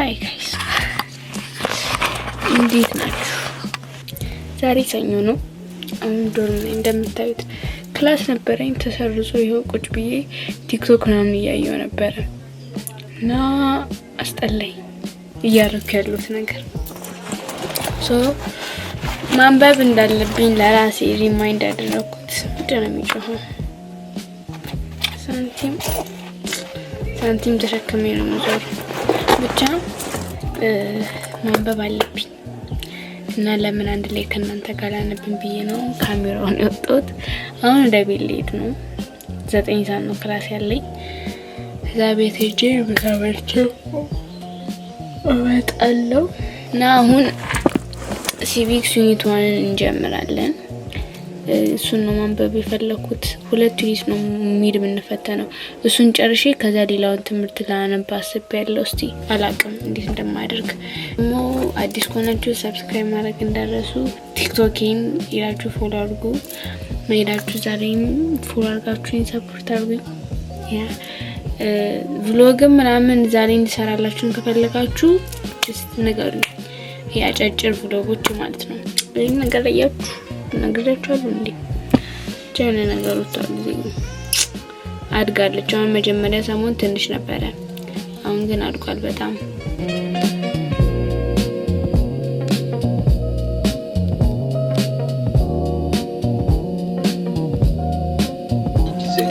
ሃይ ጋይስ እንዴት ናችሁ? ዛሬ ሰኞ ነው። አሁን ዶርም እንደምታዩት ክላስ ነበረኝ ተሰርዞ ይሄው ቁጭ ብዬ ቲክቶክ ምናምን እያየሁ ነበር እና አስጠላኝ እያደረኩ ያሉት ነገር ማንበብ እንዳለብኝ ለራሴ ሪማይንድ አደረኩት። ምንድነው የሚጮኸው? ሳንቲም ተሸክሜ ነው የምዞር። ብቻ ማንበብ አለብኝ እና ለምን አንድ ላይ ከእናንተ ጋር ላነብን ብዬ ነው ካሜራውን ያወጣሁት። አሁን ወደ ቤት ልሄድ ነው። 9 ሰዓት ነው ክላስ ያለኝ። እዛ ቤት ሄጄ በታበርቸው እወጣለሁ እና አሁን ሲቪክስ ዩኒት 1 እንጀምራለን። እሱን ነው ማንበብ የፈለኩት። 2 ዩኒት ነው ሚድ የምንፈተነው። እሱን ጨርሼ ከዛ ሌላውን ትምህርት ላነብ አስቤያለሁ። እስቲ አላቅም እንዴት እንደማደርግ። ደግሞ አዲስ ከሆናችሁ ሰብስክራይብ ማድረግ እንዳትረሱ። ቲክቶኬን ሄዳችሁ ፎሎ አድርጉ። ሄዳችሁ ዛሬም ፎሎ አድርጋችሁኝ ሰፖርት አድርጉኝ። ቭሎግም ምናምን ዛሬ እንድሰራላችሁን ከፈለጋችሁ እስቲ ንገሩኝ። ያጫጭር ቭሎጎች ማለት ነው። ይሄን ነገር ያያችሁ ነገራችኋለሁ እንዴ? ጀነ ነገሮች አሉ። አድጋለች። አሁን መጀመሪያ ሰሞን ትንሽ ነበረ፣ አሁን ግን አድጓል በጣም።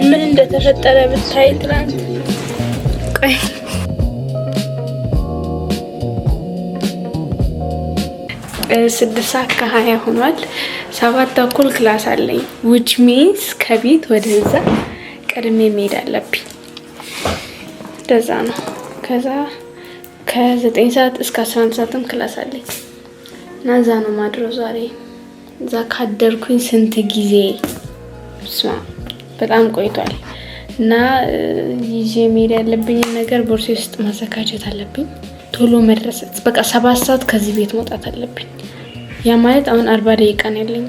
ምን እንደተፈጠረ ብታይ ትላንት ቆይ 6:20 ሆኗል። 7:00 ክላስ አለኝ which means ከቤት ወደዛ ቀድሜ መሄድ አለብኝ። እንደዛ ነው። ከዛ ከ9 ሰዓት እስከ 11 ሰዓትም ክላስ አለኝ እና እዛ ነው ማድረው ዛሬ። እዛ ካደርኩኝ ስንት ጊዜ በጣም ቆይቷል እና ይዤ መሄድ ያለብኝ ነገር ቦርሴ ውስጥ ማዘጋጀት አለብኝ። ቶሎ መድረስ በቃ 7 ሰዓት ከዚህ ቤት መውጣት አለብኝ። ያ ማለት አሁን 40 ደቂቃ ነው ያለኝ።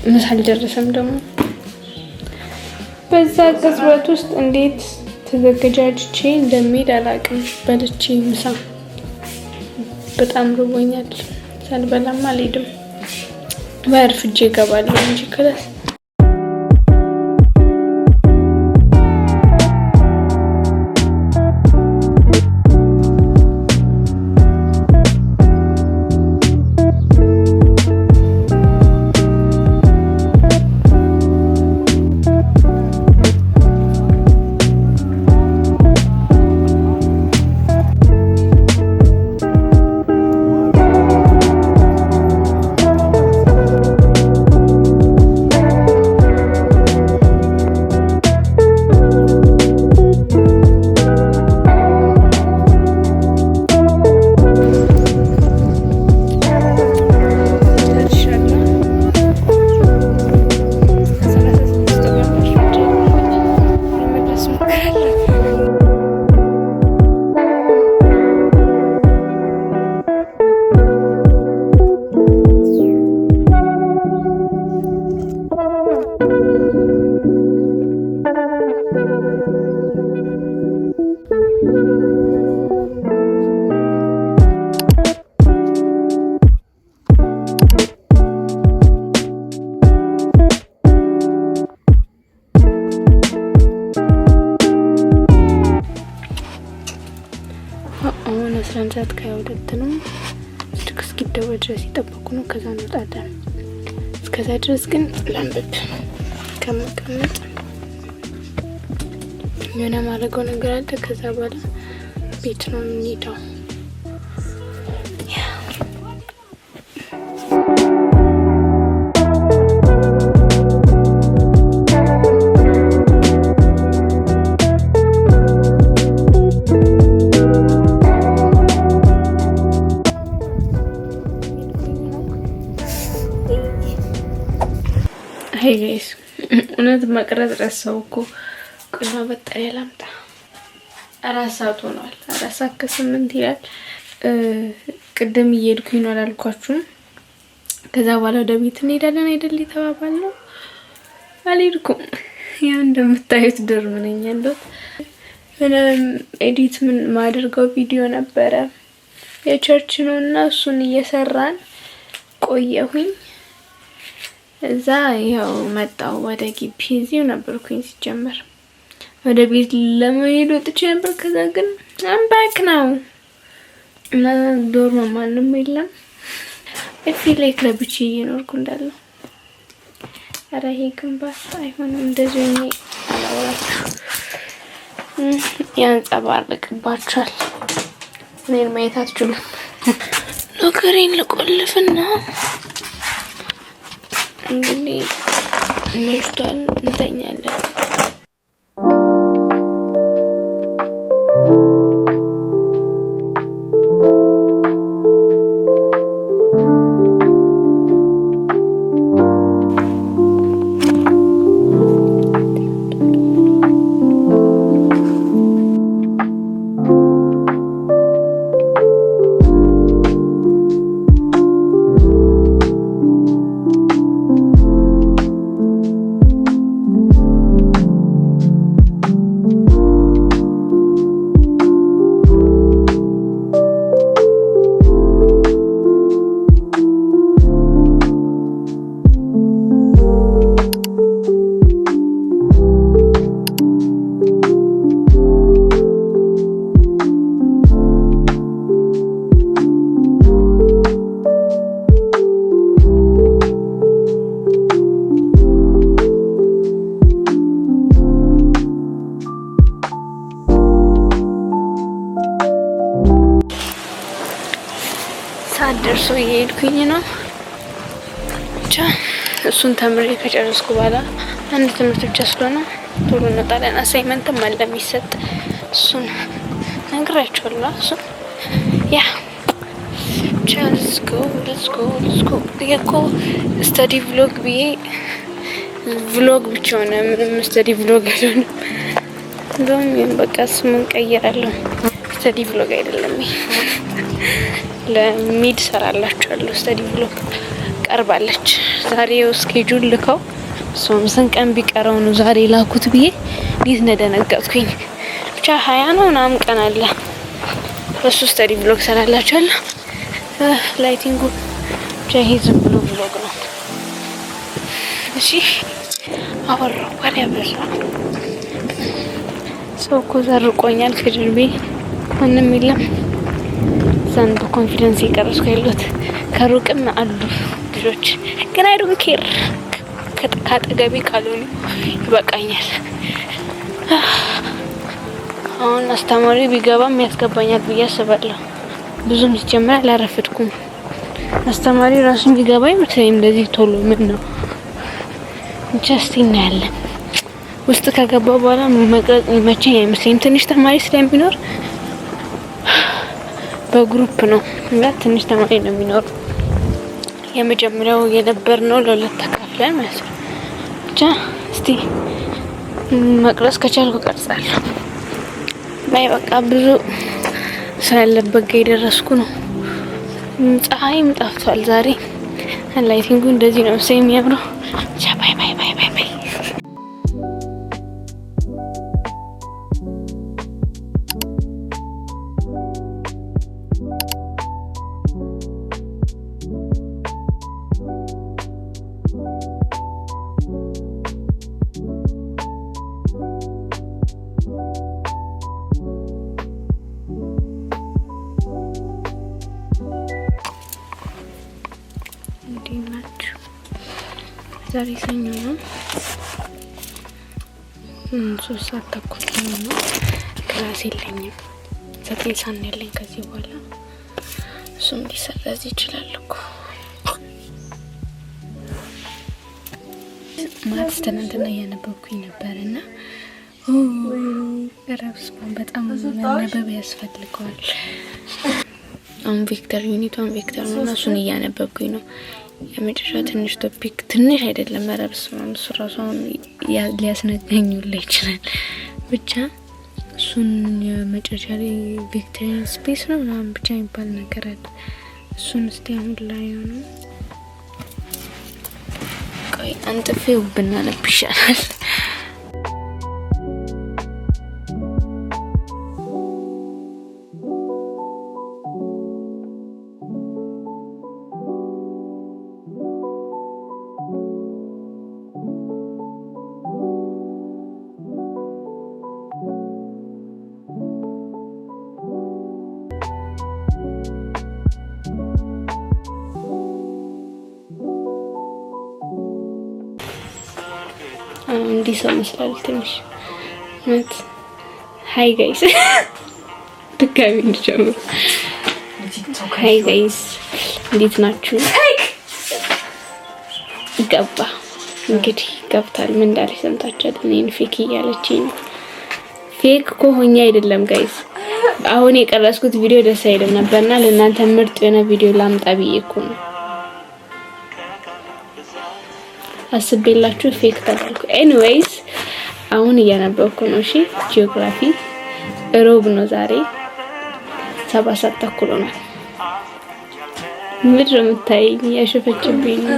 ምሳ አልደረሰም ደግሞ። በዛ ቅጽበት ውስጥ እንዴት ተዘጋጅቼ እንደምሄድ አላውቅም። በልቼ ምሳ በጣም ርቦኛል። ሳልበላም አልሄድም። በርፍጄ እገባለሁ እንጂ ክላስ አሁን 11 ሰዓት ከ22 ነው። እስኪደወል ድረስ ይጠብቁ ነው። ከዛ እንወጣለን። እስከዛ ድረስ ግን ላንብብ ከመቀመጥ የሆነ ማድረገው ነገር አለ። ከዛ በኋላ ቤት ነው የምንሄደው። ሄይ ጋይስ እውነት መቅረጽ ረሳው እኮ። ቆይ ማበጠሪያ ላምጣ። 4 ሰዓት ሆኗል። 4 ሰዓት ከ8 ይላል። ቅድም እየሄድኩኝ ነው አላልኳችሁም? ከዛ በኋላ ወደ ቤት እንሄዳለን አይደል የተባባልነው። አልሄድኩም። ያው እንደምታዩት ዶርም ነኝ ያለሁት። ኤዲት ምን ማድረገው ቪዲዮ ነበረ የቸርች ነውና እሱን እየሰራን ቆየሁኝ። እዛ ያው መጣው ወደ ግቢ። እዚሁ ነበርኩኝ ሲጀመር ወደ ቤት ለመሄድ ወጥቼ ነበር። ከዛ ግን አምባክ ነው እና ዶርም ማንም የለም። እፊት ላይ ክለብቼ እየኖርኩ እንዳለው ኧረ ይሄ ግንባር አይሆንም እንደዚህ ነው አላወራችሁ ያንጸባርቅባችኋል። እኔን ማየት አትችሉም። ሎከሬን ልቆልፍና እንግዲህ መሽቷል እንተኛለን። ደርሶ እየሄድኩኝ ነው። ብቻ እሱን ተምሬ ከጨረስኩ በኋላ አንድ ትምህርት ብቻ ስለሆነ ቶሎ እንወጣለን። አሳይመንትም አለ የሚሰጥ እሱን ነግራቸዋለሁ። እሱን ያ let's go እኮ ስተዲ ቭሎግ ብዬ ቭሎግ ብቻ ሆነ። ምንም ስተዲ ቭሎግ አይደለም። እንደውም በቃ ስሙን ቀይራለሁ። ስተዲ ቭሎግ አይደለም ለሚድ ሰራላችኋለሁ። ስተዲ ቭሎግ ቀርባለች። ዛሬ ስኬጁል ልከው ስንት ቀን ቢቀረው ነው ዛሬ ላኩት ብዬ እንዴት እንደደነገጥኩኝ። ብቻ 20 ነው ምናምን ቀን አለ። በሱ ስተዲ ቭሎግ ሰራላችኋለሁ። ላይቲንጉ ብቻ ይሄ ዝም ብሎ ቭሎግ ነው። እሺ አወራሁ ወሬ አበዛ። ሰው እኮ ዘርቆኛል ከጀርቤ ምንም የለም። ዛን በኮንፊደንስ ይቀርጽኩ ያሉት ከሩቅም አሉ ልጆች ግን አይ ዶንት ኬር ካጠገቤ ካልሆኑ ይበቃኛል። አሁን አስተማሪ ቢገባም ያስገባኛል ብዬ አስባለሁ። ብዙም ሲጀመር አላረፍድኩም። አስተማሪ ራሱን ቢገባ ይመስለኝ እንደዚህ ቶሎ ምን ነው ጀስት እናያለን። ውስጥ ከገባ በኋላ መቅረጽ መቼም አይመስለኝም። ትንሽ ተማሪ ስለሚኖር በግሩፕ ነው እና ትንሽ ተማሪ ነው የሚኖር። የመጀመሪያው የነበርነው ለሁለት ተካፍለን ማለት ነው። ብቻ እስቲ መቅረጽ ከቻልኩ ቀርጻለሁ። ላይ በቃ ብዙ ሳለበት ጋር የደረስኩ ነው። ፀሐይም ጠፍቷል ዛሬ። ላይቲንጉ እንደዚህ ነው የሚያምረው። ባይ ባይ ባይ ባይ ባይ። ዛሬ ሰኞ ነው። 3 ሰዓት ተኩል ነው። ክላስ የለኝም። 9 ሰዓት ነው ያለኝ ከዚህ በኋላ። እሱም ሊሰራዝ ይችላል እኮ ማትስ ትናንትና እያነበብኩኝ ነበርና ረብስማ በጣም መነበብ ያስፈልገዋል። አሁን ቬክተር ዩኒቷን ቬክተር ነው እና እሱን እያነበብኩኝ ነው። የመጨረሻ ትንሽ ቶፒክ ትንሽ አይደለም መረብስ ማለት ራሱ ሊያስነገኝ ይችላል። ብቻ እሱን የመጨረሻ ላይ ቬክተር ስፔስ ነው ምናምን ብቻ የሚባል ነገር አለ። እሱን እስቲ አሁን ላይ ነው ቆይ አንጥፌው ብናነብ ይሻላል። እንዲህ ሰው መስላል ትንሽ ማለት ሃይ ጋይስ ድጋሚ እንጀምር። ሃይ ጋይስ እንዴት ናችሁ? ገባ እንግዲህ ገብታል። ምን እንዳለች ሰምታችኋል? እኔን ፌክ እያለችኝ ነው። ፌክ እኮ ሆኜ አይደለም ጋይስ። አሁን የቀረጽኩት ቪዲዮ ደስ አይልም ነበርና ለእናንተ ምርጥ የሆነ ቪዲዮ ላምጣ ብዬ እኮ ነው አስቤላችሁ ፌክ ታደርጉ። ኤኒዌይስ አሁን እያነበብኩ ነው። እሺ ጂኦግራፊ ሮብ ነው ዛሬ 7 ሰዓት ተኩል ነው። ምንድን ነው የምታይኝ? ያሸፈችብኝ ነው።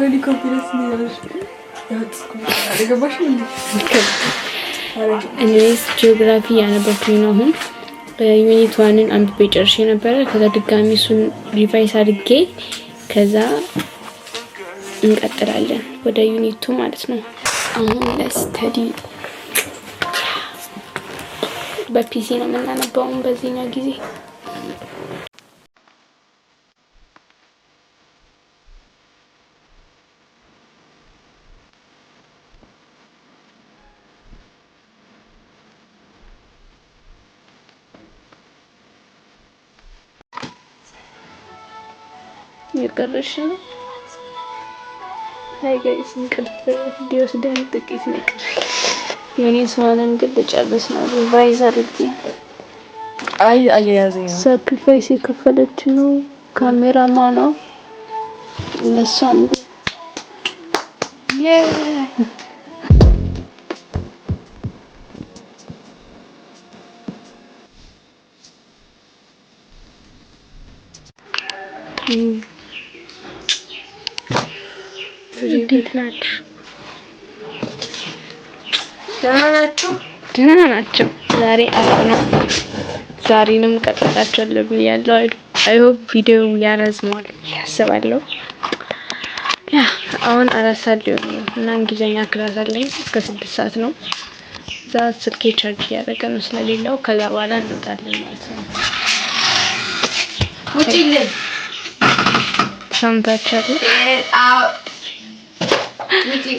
ኤኒዌይስ ጂኦግራፊ ያነበብኩኝ ነው። አሁን ዩኒት 1ን አንብቤ ጨርሼ ነበረ። ከዛ ድጋሚ እሱን ሪቫይስ አድርጌ ከዛ እንቀጥላለን ወደ ዩኒት 2 ማለት ነው። አሁን ለስተዲ በፒሲ ነው የምናነበው በዚህኛው ጊዜ። የቀረሽ ነው። ሃይ ጋይስ እንቅልፍ ቢወስደን ጥቂት ነገር የኔስ ማንን ግን ልጨርስ ነው። ሪቫይዝ አድርጌ አያያዘኝ ነው። ሳክሪፋይስ የከፈለች ነው ካሜራማን ነው ለሷን እንዴት ናችሁ? ደህና ናቸው። ዛሬ አርብ ነው። ዛሬንም ቀጥላችኋለሁ ብያለሁ። አይ ሆፕ ቪዲዮ ያረዝማል ያስባለሁ። ያ አሁን 4 ሰዓት ሊሆን ነው እና እንግሊዘኛ ክላስ አለኝ እስከ 6 ሰዓት ነው። እዛ ስልኬ ቻርጅ እያደረገ ነው ስለሌለው ከዛ በኋላ እንወጣለን ማለት ነው። ውጪ ላይ ሰምታችኋል?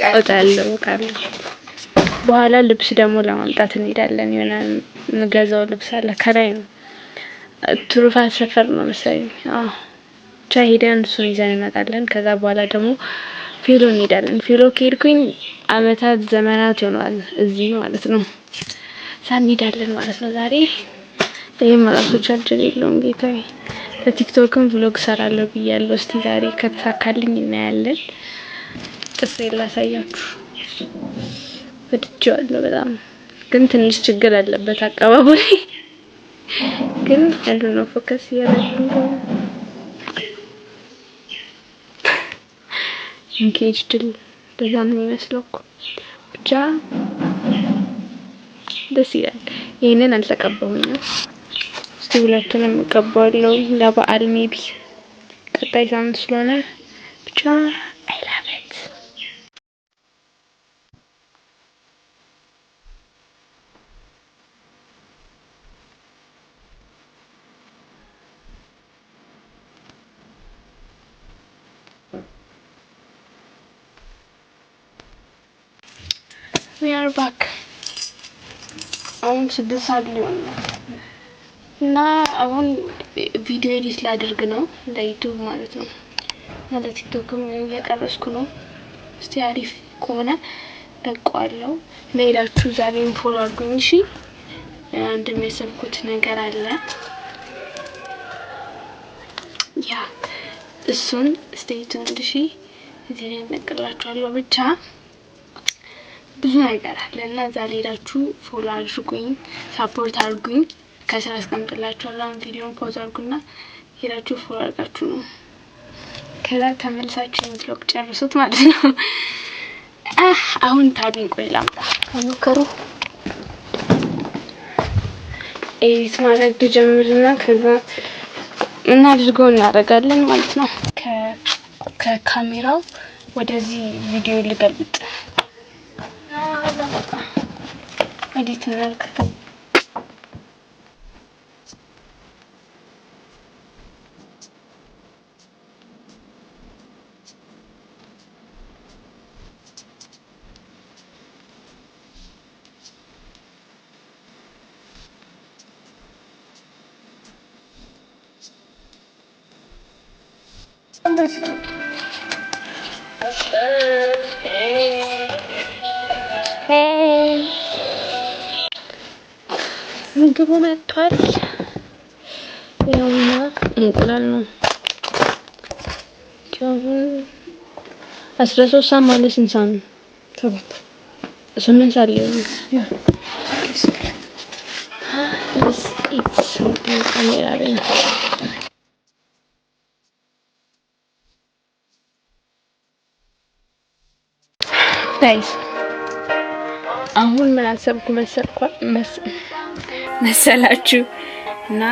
እወጣለሁ ካለ በኋላ ልብስ ደግሞ ለማምጣት እንሄዳለን። የሆነ እንገዛው ልብስ አለ ከላይ ነው። ትሩፋት ሰፈር ነው መሰለኝ። ብቻ ሄደን እሱን ይዘን እንመጣለን። ከዛ በኋላ ደግሞ ፌሎ እንሄዳለን። ፌሎ ከሄድኩኝ አመታት ዘመናት ሆኗል እዚህ ማለት ነው። እንሄዳለን ማለት ነው ዛሬ። ይሄም ራሱ ቻርጀር የለውም ጌታዬ። ለቲክቶክም ቭሎግ ሰራለሁ ብያለሁ። እስቲ ዛሬ ከተሳካልኝ እናያለን። ጥፍሬን ላሳያችሁ። ወድጄዋለሁ በጣም ግን ትንሽ ችግር አለበት አቀባበሌ። ግን ነው ፎከስ ያደረገው ኢንጌጅ ድል በዛም ነው የሚመስለው እኮ ብቻ ደስ ይላል። ይሄንን አልተቀባሁኝም። እስቲ ሁለቱንም እቀባዋለሁ ለበዓል ሜቢ ቀጣይ ሳምንት ስለሆነ ብቻ አይ ላቭ ኢት። we are back አሁን 6 ሰዓት ሊሆን ነው እና አሁን ቪዲዮ ኤዲት ላደርግ ነው ለዩቲዩብ ማለት ነው። እና ለቲክቶክም እየቀረስኩ ነው። እስቲ አሪፍ ከሆነ እለቀዋለሁ። ሌላችሁ ዛሬም ፎሎ አድርጉኝ እሺ። አንድ የሚያሰብኩት ነገር አለ። ያ እሱን ስቴይ ቱንድ እሺ። እዚህ ላይ እነግራችኋለሁ ብቻ ብዙ ነገር አለ እና እዛ ሄዳችሁ ፎሎ አድርጉኝ፣ ሳፖርት አድርጉኝ። ከስራ አስቀምጥላችኋለሁ። አሁን ቪዲዮውን ፖዝ አድርጉና ሄዳችሁ ፎሎ አድርጋችሁ ነው ከዛ ተመልሳችሁ ቪሎግ ጨርሱት ማለት ነው። አሁን ታዲያ ቆይ ላምጣ ከሞከሩ ኤዲት ማድረግ ጀምርና ከዛ እና አድርገው እናደርጋለን ማለት ነው። ከካሜራው ወደዚህ ቪዲዮ ልገልብጥ ኤዲት እናድርግ። ምግቡ መጥቷል። ያውና እንቁላል ነው። አሁን 13 ሰዓት ማለት ስንት ሰዓት ነው? 8 ሰዓት ላይ ነው። ካሜራ ላይ ጋይስ አሁን ምን አሰብኩ መሰላችሁ እና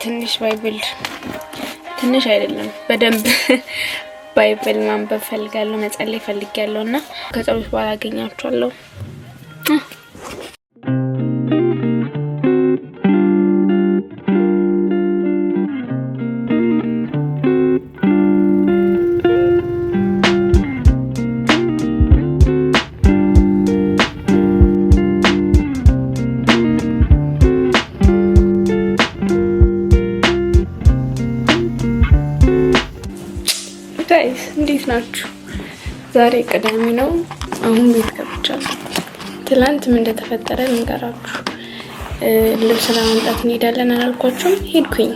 ትንሽ ባይብል ትንሽ አይደለም በደንብ ባይብል ማንበብ ፈልጋለሁ፣ መጸለይ ፈልጋለሁ እና ከጸሎት በኋላ አገኛችኋለሁ። ጋይስ እንዴት ናችሁ? ዛሬ ቅዳሜ ነው። አሁን ቤት ገብቻለሁ። ትላንት ምን እንደተፈጠረ ልንገራችሁ። ልብስ ለማምጣት እንሄዳለን አላልኳችሁም? ሄድኩኝ።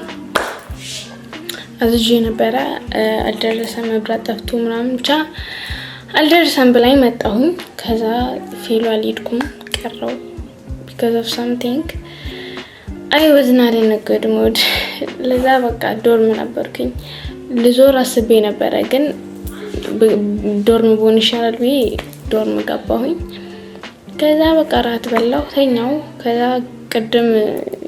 አዝዤ ነበረ፣ አልደረሰም። መብራት ጠፍቶ ምናምን ብቻ አልደረሰም ብላኝ መጣሁኝ። ከዛ ፌሎ አልሄድኩም ቀረው because of something I was not in a good mood። ለዛ በቃ ዶርም ነበርኩኝ። ልዞር አስቤ ነበረ ግን ዶርም ቦን ይሻላል ብዬ ዶርም ገባሁኝ። ከዛ በቃ ራት በላው ተኛው። ከዛ ቅድም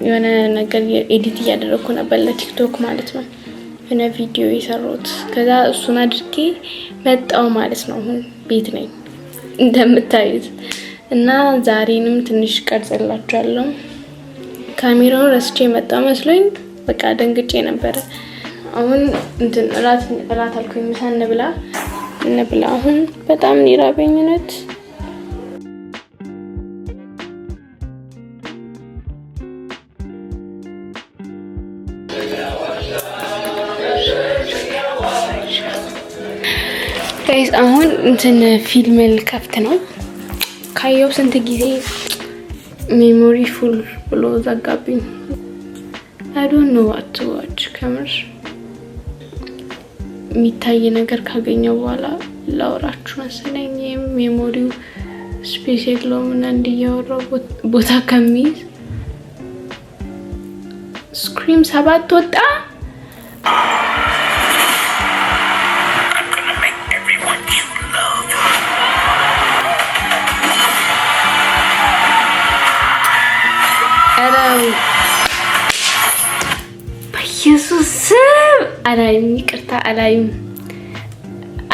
የሆነ ነገር ኤዲት እያደረኩ ነበር ለቲክቶክ ማለት ነው፣ የሆነ ቪዲዮ የሰራሁት። ከዛ እሱን አድርጌ መጣው ማለት ነው። አሁን ቤት ነኝ እንደምታዩት እና ዛሬንም ትንሽ ቀርጽላችኋለሁ። ካሜራውን ረስቼ መጣ መስሎኝ በቃ ደንግጬ ነበረ። አሁን እንትን ራት አልኩኝ ምሳ እንብላ። አሁን በጣም ሊራበኝ ነው። ጋይስ አሁን እንትን ፊልም ልከፍት ነው። ካየው ስንት ጊዜ ሜሞሪ ፉል ብሎ ዘጋብኝ። I don't know what to watch። ከምር የሚታይ ነገር ካገኘው በኋላ ላውራችሁ መሰለኝ። ሜሞሪው ስፔስ የለውም እና እንዲያወራው ቦታ ከሚይዝ ስክሪም 7 ወጣ። ኢየሱስ አላይም፣ ይቅርታ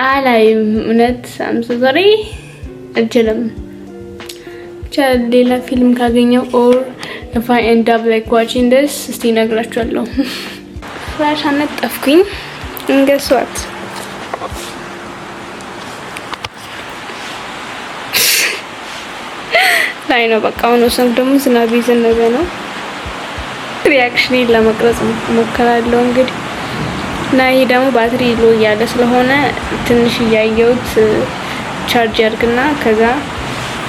አላይም እውነት አምሰሪ አልችልም። ብቻ ሌላ ፊልም ካገኘው or if I end up like watching this እስቲ እነግራችኋለሁ። ፍራሽ አነጠፍኩኝ። እንገሷት ላይ ነው በቃ አሁን ሰው ደግሞ ዝናብ ይዘነበ ነው። ሪአክሽን ለመቅረጽ ሞክራለሁ እንግዲህ እና ይሄ ደግሞ ባትሪ ሎ ያለ ስለሆነ ትንሽ እያየሁት ቻርጅ ያርግና ከዛ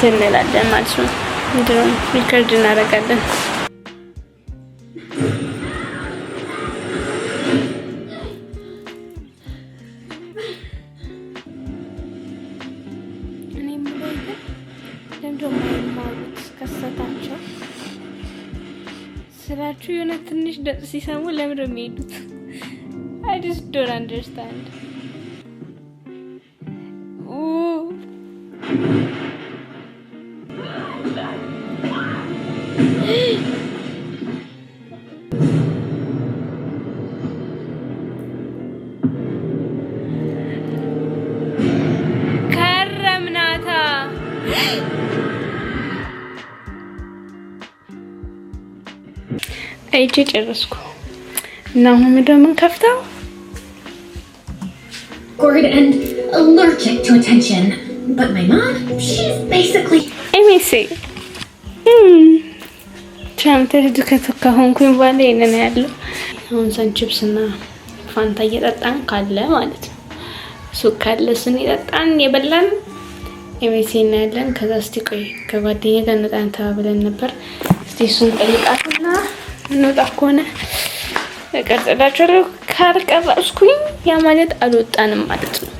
እንላለን ማለት ነው። እንደው ሪከርድ እናደርጋለን። ስላችሁ የሆነ ትንሽ ደስ ሲሰሙ ለምን ነው የሚሄዱት? I just don't understand። ከረምናታ አይቼ ጨረስኩ እና አሁን ምን ከፍተው Gourd and allergic to attention, but my mom, she's basically MSC. ቻምተህ ዱከተካ ሆንኩኝ ባለ ይነና ያለው አሁን ሳን ቺፕስ እና ፋንታ እየጠጣን ካለ ማለት ነው። ሱቅ ካለ እሱን እየጠጣን የበላን ኤምሲ እናያለን። ከዛ እስቲ ቆይ ከጓደኛዬ ጋር እንወጣን ተባብለን ነበር። እስቲ እሱን ጠይቃትና እንወጣ ከሆነ እቀርጽላችኋለሁ። ካልቀረጽኩኝ ያ ማለት አልወጣንም ማለት ነው።